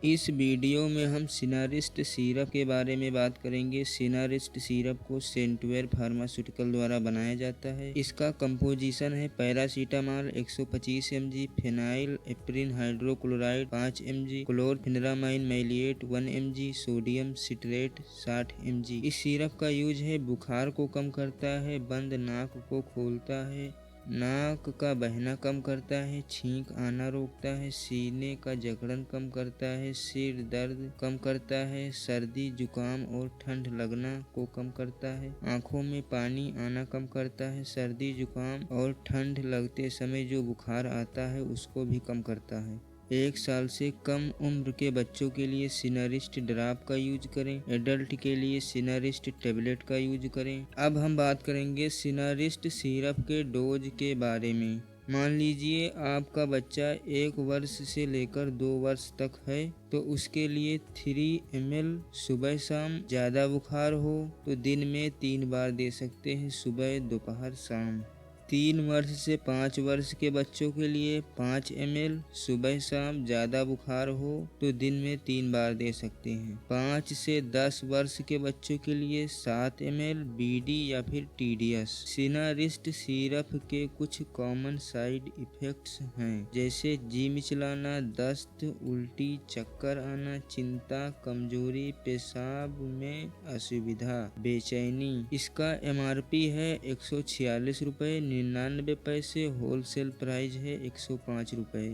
इस वीडियो में हम सिनारिस्ट सिरप के बारे में बात करेंगे। सिनारिस्ट सिरप को सेंटवेयर फार्मास्यूटिकल द्वारा बनाया जाता है। इसका कंपोजिशन है paracetamol 125 mg, phenyl apron hydrochloride 5 mg, chlorpheniramine मैलिएट 1 mg, sodium citrate 60 mg। इस सिरप का यूज है बुखार को कम करता है, बंद नाक को खोलता है, नाक का बहना कम करता है, छींक आना रोकता है, सीने का जकड़न कम करता है, सिर दर्द कम करता है, सर्दी जुकाम और ठंड लगना को कम करता है, आंखों में पानी आना कम करता है, सर्दी जुकाम और ठंड लगते समय जो बुखार आता है उसको भी कम करता है। 1 साल से कम उम्र के बच्चों के लिए सिनारिस्ट ड्रॉप का यूज करें। एडल्ट के लिए सिनारिस्ट टेबलेट का यूज करें। अब हम बात करेंगे सिनारिस्ट सिरप के डोज के बारे में। मान लीजिए आपका बच्चा 1 वर्ष से लेकर 2 वर्ष तक है तो उसके लिए 3 ml सुबह शाम। ज़्यादा बुखार हो तो दिन में 3 बार दे सकते हैं, सुबह दोपहर शाम। 3 वर्ष से 5 वर्ष के बच्चों के लिए 5 ml सुबह शाम। ज़्यादा बुखार हो तो दिन में 3 बार दे सकते हैं। 5 से 10 वर्ष के बच्चों के लिए 7 ml BD या फिर TDS। सिनारिस्ट सिरप के कुछ कॉमन साइड इफेक्ट्स हैं, जैसे जी मिचलाना, दस्त, उल्टी, चक्कर आना, चिंता, कमजोरी, पेशाब में असुविधा, बेचैनी। इसका MRP है 146 रुपये 99 पैसे। होलसेल प्राइस है 105 रुपये।